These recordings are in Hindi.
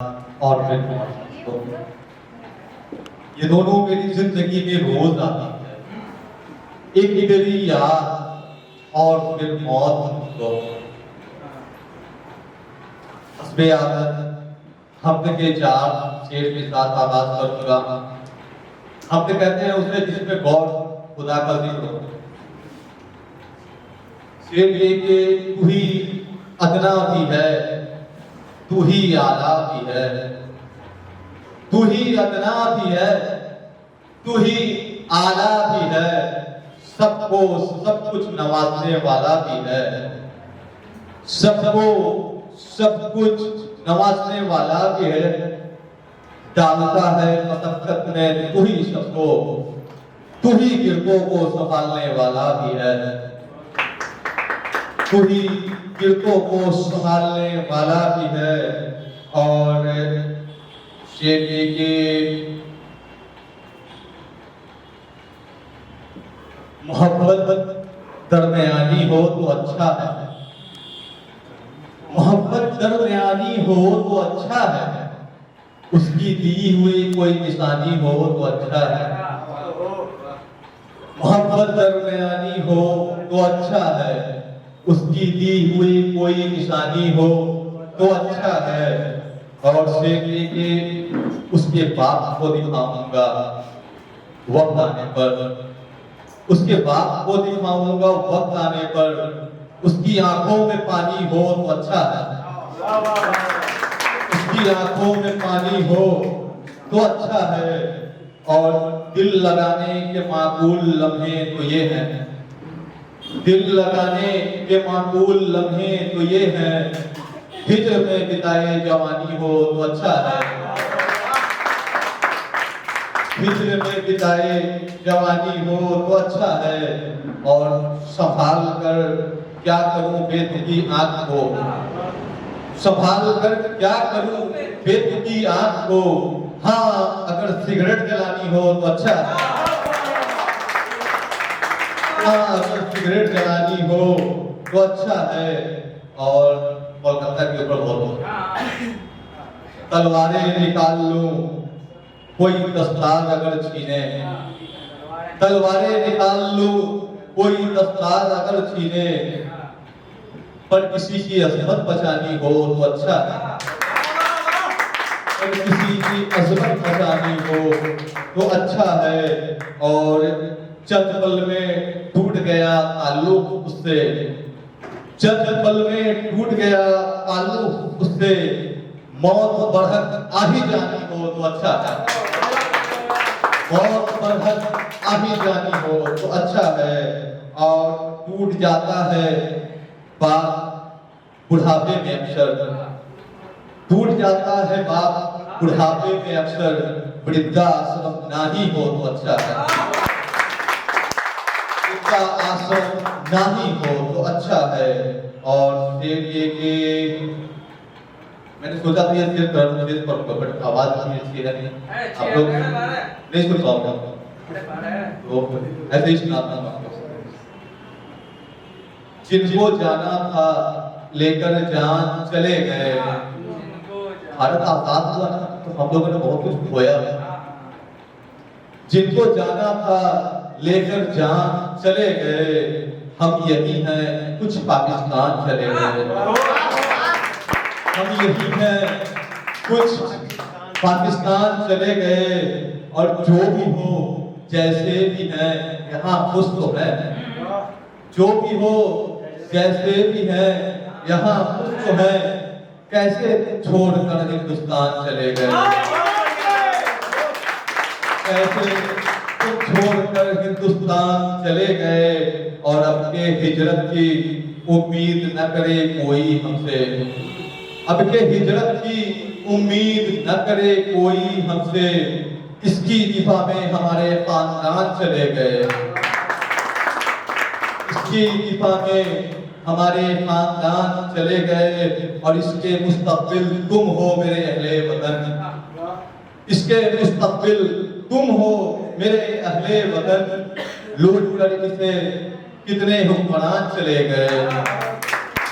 और फिर मौत, ये दोनों मेरी जिंदगी में रोज आती है। एक मेरी याद और फिर मौत को हस्बे आदत हफ्ते के 4 शेर के साथ आगाज करूंगा। हफ्ते कहते हैं उसने जिसमें गौर खुदा का जिक्र हो। शेर लेके तू ही अदना भी है, तू ही आला भी है, तू ही अदना भी है, तू ही आला भी है, सबको सब कुछ नवाजने वाला भी है, सबको सब कुछ नवाजने वाला भी है। डालता है मशक्कत में तू ही सबको, तू ही गिरदों को संभालने वाला भी है, तू ही गिरदों को संभालने वाला भी है। और शेर के मोहब्बत दरमियानी हो तो अच्छा है, मोहब्बत दरमियानी हो तो अच्छा है, उसकी दी हुई कोई निशानी हो तो अच्छा है। मोहब्बत दरमियानी हो तो अच्छा है, उसकी दी हुई कोई निशानी हो तो अच्छा है। और शेर के उसके बाप को दिखाऊंगा वक्त आने पर, उसके बाप को दिखाऊंगा वक्त आने पर, उसकी आंखों में पानी हो तो अच्छा है, उसकी आंखों में पानी हो तो अच्छा है। और दिल लगाने के माकूल लम्हे तो ये हैं, दिल लगाने के माकूल लम्हे तो ये हैं, हिज्र में बिताए जवानी हो तो अच्छा है, हिज्र में बिताए जवानी हो तो अच्छा है। और संभाल कर क्या करूं बेतुकी आंख को, संभाल कर क्या करूं बेतुकी आंख को, हाँ अगर सिगरेट जलानी हो तो अच्छा है, हाँ अगर सिगरेट जलानी हो तो अच्छा है। और कोलकाता के ऊपर बोलो, तलवारें निकाल लूं कोई दस्तार अगर छीने, तलवारें निकाल लूं कोई दस्तार अगर छीने, पर किसी की अजमत बचानी हो तो अच्छा है, पर किसी की अजमत बचानी हो तो अच्छा है। और चंद पल में टूट गया ताल्लुक उससे, चंद पल में टूट गया ताल्लुक उससे, मौत बढ़त आ ही जानी हो तो अच्छा है, मौत बढ़त आ ही जानी हो तो अच्छा है। और टूट जाता है बाप बुढ़ापे में अक्सर, टूट जाता है बाप बुढ़ापे में अक्सर, वृद्धाश्रम ना ही हो तो अच्छा है, वृद्धाश्रम ना ही हो तो अच्छा है। और शेर ये कि मैंने सोचा था ये शेर करूंगा बट आवाज नहीं अच्छी है, आप लोग नहीं सुन पाओगे तो ऐसे ही सुनाता हूँ आपको। जिनको जाना था लेकर जान चले गए, भारत आजाद हुआ ना तो हम लोगों ने बहुत कुछ खोया, जिनको जाना था लेकर जान चले गए, हम यही हैं कुछ पाकिस्तान चले गए, हम यही हैं कुछ पाकिस्तान चले गए। और जो भी हो जैसे भी है यहाँ खुश तो है, जो भी हो जैसे भी है यहाँ खुश तो है, कैसे छोड़कर हिंदुस्तान चले गए, कैसे छोड़कर हिंदुस्तान चले गए। और अब के हिजरत की उम्मीद न करे कोई हमसे, अब के हिजरत की उम्मीद न करे कोई हमसे, इसकी दिफा में हमारे खानदान चले गए, इसकी दिफा में हमारे खानदान चले गए। और इसके मुस्तकबिल तुम हो मेरे अहले वतन, इसके मुस्तकबिल तुम हो मेरे अहले वतन, लूट कर इसे कितने हुक्मरान चले गए,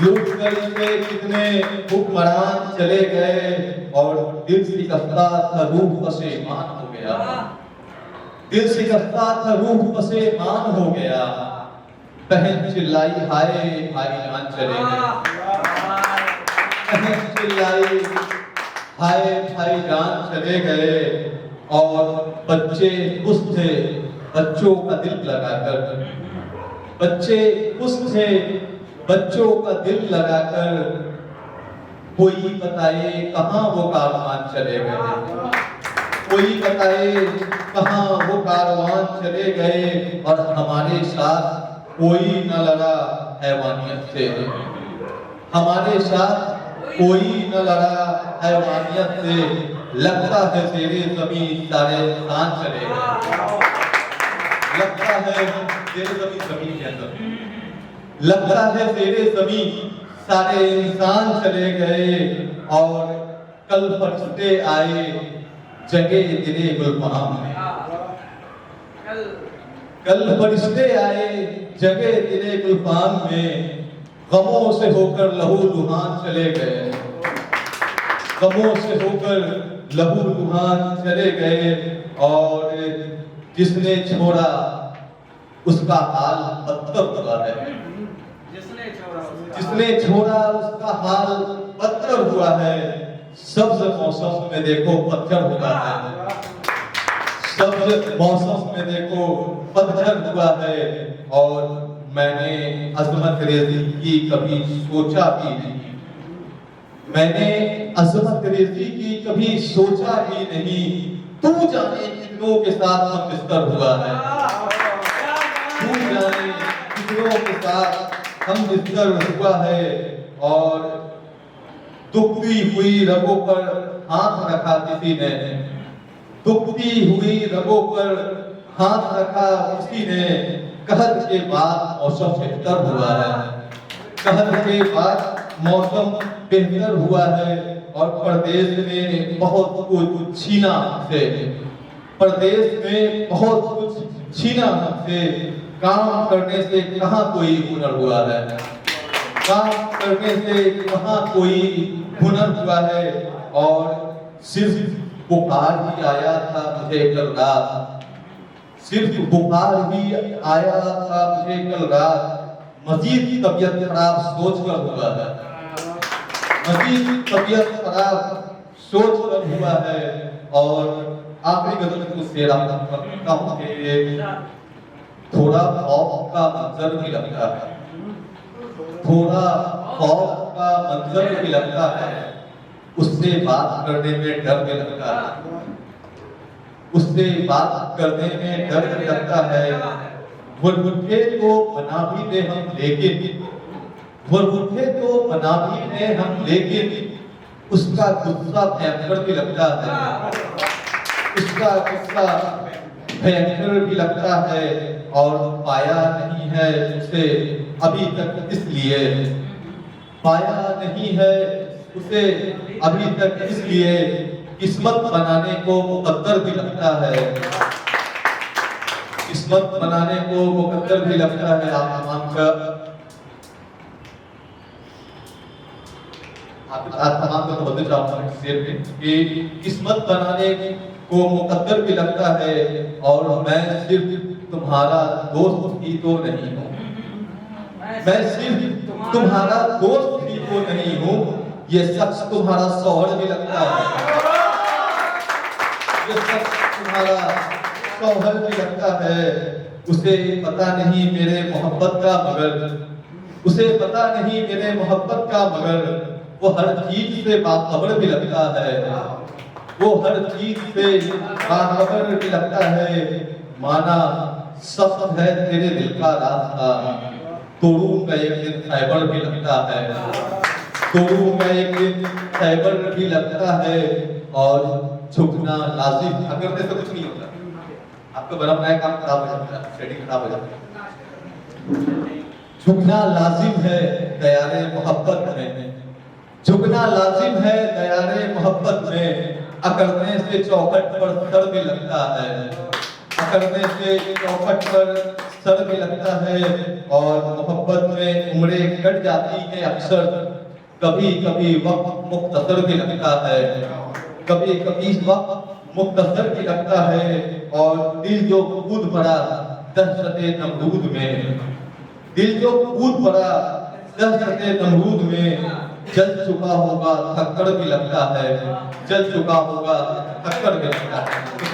लूट कर इसे कितने हुक्मरान चले गए और दिल शिकस्ता था रूह पसेमान हो गया। दिल शिकस्ता था रूह पसेमान हो गया। बहन चिल्लाई हाय भाईजान चले गए। बहन चिल्लाई हाय भाईजान चले गए और बच्चे खुश थे बच्चों का दिल लगाकर। बच्चे खुश थे बच्चों का दिल लगाकर। कोई बताए कहां वो कारवान चले गए। कोई बताए कहां वो कारवान चले गए और हमारे साथ कोई न लड़ा हैवानियत से। हमारे साथ कोई न लड़ा हैवानियत से। लगता है तेरे ज़मीन सारे इंसान चले गए। लगता है तेरे ज़मीन के अंदर लगता है तेरे ज़मीन सारे इंसान चले गए और कल फरिश्ते आए जगे तेरे गुलफाम में। कल फरिश्ते आए जगे तेरे गुलफाम में। गमों से होकर लहू लुहान चले गए। गमों से होकर लहू लुहान चले गए और जिसने छोड़ा उसका हाल बदतर हुआ है। जिसने छोड़ा उसका हाल बदतर हुआ है। सब्ज मौसम में देखो पतझड़ हुआ है। सब्ज मौसम में देखो पतझड़ हुआ है और मैंने अजमत रेज़ी की कभी सोचा भी नहीं। मैंने अजमत रेज़ी की कभी सोचा भी नहीं। तू जाने कितनों के साथ हम बिस्तर हुआ है। तू जाने कितनों के साथ हम बिस्तर हुआ है और दुखती हुई रगों पर हाथ रखा किसी ने। दुखती हुई रगों पर हाथ रखा किसी ने। कहत के बाद मौसम बेहतर हुआ है। कहत के बाद मौसम बेहतर हुआ है और प्रदेश में बहुत कुछ छीना हमसे। प्रदेश में बहुत कुछ छीना हमसे। काम करने से कहाँ कोई हुनर हुआ है। काम करने से कहाँ कोई हुनर हुआ है और सिर्फ बुखार ही आया था मुझे कल रात। सिर्फ बुखार ही आया था मुझे कल रात। मजीद तबीयत खराब सोच कर हुआ है। मजीद तबीयत खराब सोच कर हुआ है और आखिरी गजल को शेर करता हूँ। थोड़ा खौफ का मंजर भी लगता है। थोड़ा खौफ का मंजर भी लगता है। उससे बात करने में डर भी लगता है। उससे बात करने में डर भी लगता है। बुलबुले को मना भी दे हम लेकिन बुलबुले को मना भी दे हम लेकिन उसका गुस्सा भयंकर भी लगता है। उसका गुस्सा भयंकर भी लगता है और पाया नहीं है उसे अभी तक इसलिए। पाया नहीं है उसे अभी तक इसलिए किस्मत बनाने को मुकद्दर भी लगता है। किस्मत बनाने को मुकद्दर भी लगता है। आप तमाम का तवज्जो चाहूंगा शेर पे कि किस्मत बनाने को मुकद्दर भी लगता है और मैं सिर्फ तुम्हारा दोस्त ही तो नहीं हूँ। मैं सिर्फ तुम्हारा दोस्त ही तो नहीं हूँ। ये शख्स तुम्हारा शौहर भी लगता है। ये शख्स तुम्हारा शौहर भी लगता है। उसे पता नहीं मेरे मोहब्बत का मगर उसे पता नहीं मेरे मोहब्बत का मगर वो हर चीज से बाखबर भी लगता है। वो हर चीज से बाखबर भी लगता है। माना सख्त है तेरे दिल का रास्ता तोड़ूंगा एक दिन खैबर भी लगता है। तोड़ूंगा एक दिन खैबर भी लगता है और झुकना लाजिम अगर से कुछ नहीं होता। आपका बड़ा नया काम खराब हो जाता है। सेटिंग खराब हो जाती है। झुकना लाजिम है दयारे मोहब्बत में। झुकना लाजिम है दयारे मोहब्बत में। अकड़ने से चौखट पर सर भी लगता है। अकड़ने से चौखट पर सर भी लगता है और मोहब्बत में उम्रें कट जाती है अक्सर। कभी कभी वक्त मुख्तसर भी लगता है, कभी कभी वक्त मुख्तसर भी लगता है। और दिल जो कूद पड़ा दहशते नमरूद में, दिल जो कूद पड़ा दहशते नमरूद में, जल चुका होगा थक्कड़ भी लगता है, जल चुका होगा थक्कड़ भी लगता है।